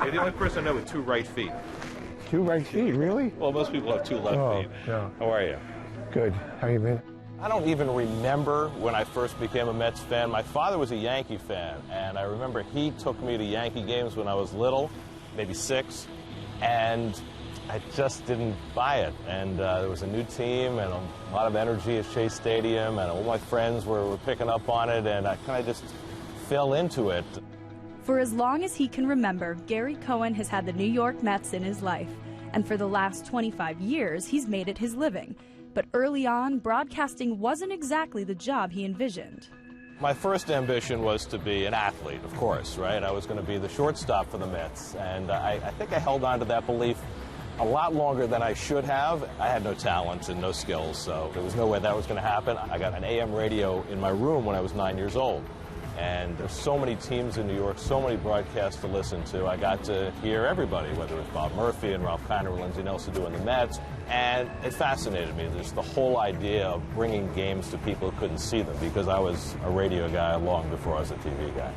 You're the only person I know with 2 right feet. 2 right feet, really? Well, most people have 2 left feet. Yeah. How are you? Good. How you been? I don't even remember when I first became a Mets fan. My father was a Yankee fan, and I remember he took me to Yankee games when I was little, maybe 6, and I just didn't buy it. And there was a new team and a lot of energy at Shea Stadium, and all my friends were picking up on it, and I kind of just fell into it. For as long as he can remember, Gary Cohen has had the New York Mets in his life, and for the last 25 years, he's made it his living. But early on, broadcasting wasn't exactly the job he envisioned. My first ambition was to be an athlete, of course, right? I was going to be the shortstop for the Mets, and I think I held on to that belief a lot longer than I should have. I had no talent and no skills, so there was no way that was going to happen. I got an AM radio in my room when I was 9 years old. And there's so many teams in New York, so many broadcasts to listen to. I got to hear everybody, whether it was Bob Murphy and Ralph Kiner, Lindsey Nelson doing the Mets. And it fascinated me. There's the whole idea of bringing games to people who couldn't see them, because I was a radio guy long before I was a TV guy.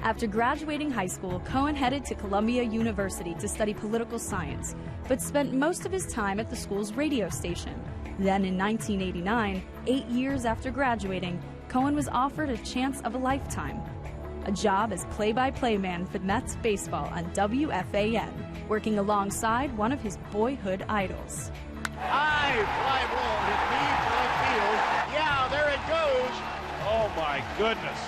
After graduating high school, Cohen headed to Columbia University to study political science, but spent most of his time at the school's radio station. Then in 1989, 8 years after graduating, Cohen was offered a chance of a lifetime, a job as play-by-play man for Mets baseball on WFAN, working alongside one of his boyhood idols. High fly ball hit deep right field. Yeah, there it goes. Oh, my goodness.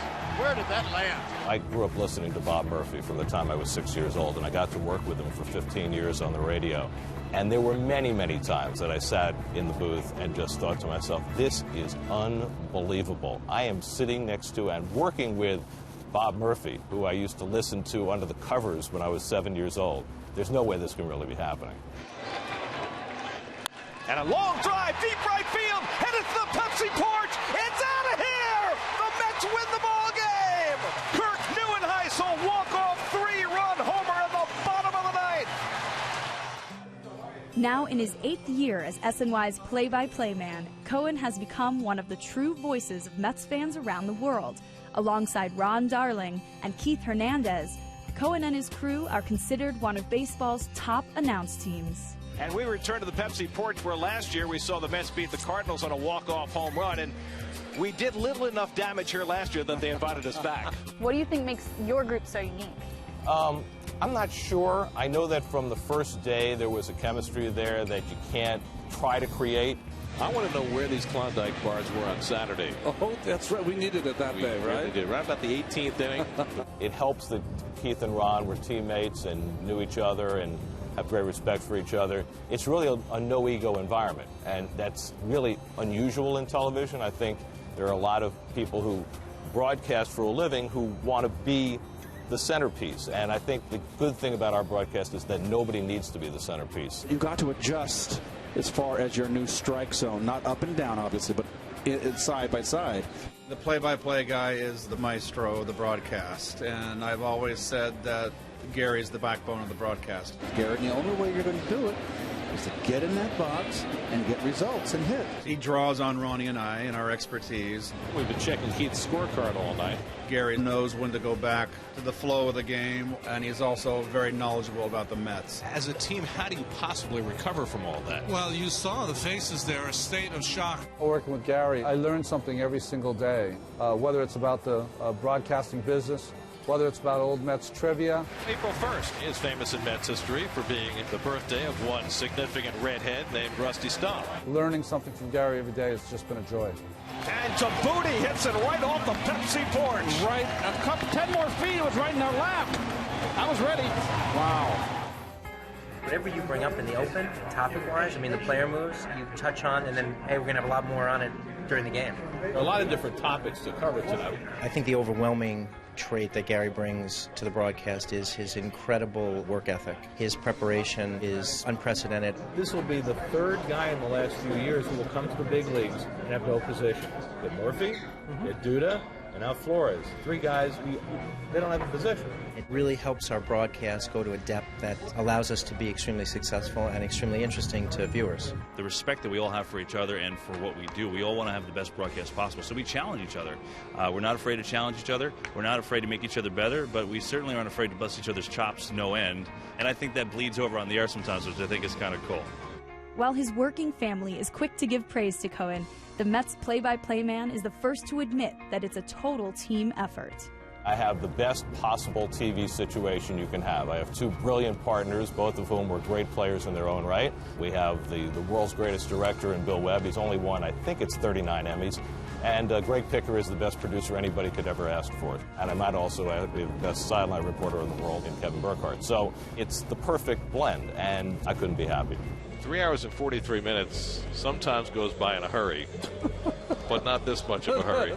Where did that land? I grew up listening to Bob Murphy from the time I was 6 years old, and I got to work with him for 15 years on the radio. And there were many, many times that I sat in the booth and just thought to myself, this is unbelievable. I am sitting next to and working with Bob Murphy, who I used to listen to under the covers when I was 7 years old. There's no way this can really be happening. And a long drive, deep right field, headed to the Pepsi porch. It's out of here! The Mets win the ball game! Kirk Neuenheisel walk-off 3-run homer in the bottom of the ninth. Now in his 8th year as SNY's play-by-play man, Cohen has become one of the true voices of Mets fans around the world. Alongside Ron Darling and Keith Hernandez, Cohen and his crew are considered one of baseball's top announce teams. And we return to the Pepsi porch where last year we saw the Mets beat the Cardinals on a walk-off home run, and we did little enough damage here last year that they invited us back. What do you think makes your group so unique? I'm not sure. I know that from the first day there was a chemistry there that you can't try to create. I want to know where these Klondike bars were on Saturday. Oh, that's right. We needed it that day, right? We did. Right about the 18th inning. It helps that Keith and Ron were teammates and knew each other and have great respect for each other. It's really a no-ego environment, and that's really unusual in television. I think there are a lot of people who broadcast for a living who want to be the centerpiece, and I think the good thing about our broadcast is that nobody needs to be the centerpiece. You've got to adjust as far as your new strike zone, not up and down, obviously, but side by side. The play-by-play guy is the maestro of the broadcast, and I've always said that Gary is the backbone of the broadcast. Garrett, the only way you're going to do it is to get in that box and get results and hit. He draws on Ronnie and I and our expertise. We've been checking Keith's scorecard all night. Gary knows when to go back to the flow of the game, and he's also very knowledgeable about the Mets. As a team, how do you possibly recover from all that? Well, you saw the faces there, a state of shock. Working with Gary, I learn something every single day, whether it's about the broadcasting business, whether it's about old Mets trivia. April 1st is famous in Mets history for being the birthday of one significant redhead named Rusty Stump. Learning something from Gary every day has just been a joy. And Djibouti hits it right off the Pepsi porch. Right, a couple, 10 more feet, it was right in our lap. I was ready. Wow. Whatever you bring up in the open, topic-wise, I mean, the player moves, you touch on, and then, hey, we're going to have a lot more on it during the game. A lot of different topics to cover tonight. I think the overwhelming trait that Gary brings to the broadcast is his incredible work ethic. His preparation is unprecedented. This will be the third guy in the last few years who will come to the big leagues and have no position. You had Murphy, you had Duda, And now Flores. Three guys, they don't have a position. It really helps our broadcast go to a depth that allows us to be extremely successful and extremely interesting to viewers. The respect that we all have for each other and for what we do, we all want to have the best broadcast possible, so we challenge each other. We're not afraid to challenge each other. We're not afraid to make each other better, but we certainly aren't afraid to bust each other's chops no end. And I think that bleeds over on the air sometimes, which I think is kind of cool. While his working family is quick to give praise to Cohen, the Mets play-by-play man is the first to admit that it's a total team effort. I have the best possible TV situation you can have. I have two brilliant partners, both of whom were great players in their own right. We have the world's greatest director in Bill Webb. He's only won, I think it's 39 Emmys. And Greg Picker is the best producer anybody could ever ask for. And I might also add the best sideline reporter in the world in Kevin Burkhardt. So it's the perfect blend, and I couldn't be happier. 3 hours and 43 minutes sometimes goes by in a hurry, but not this much of a hurry.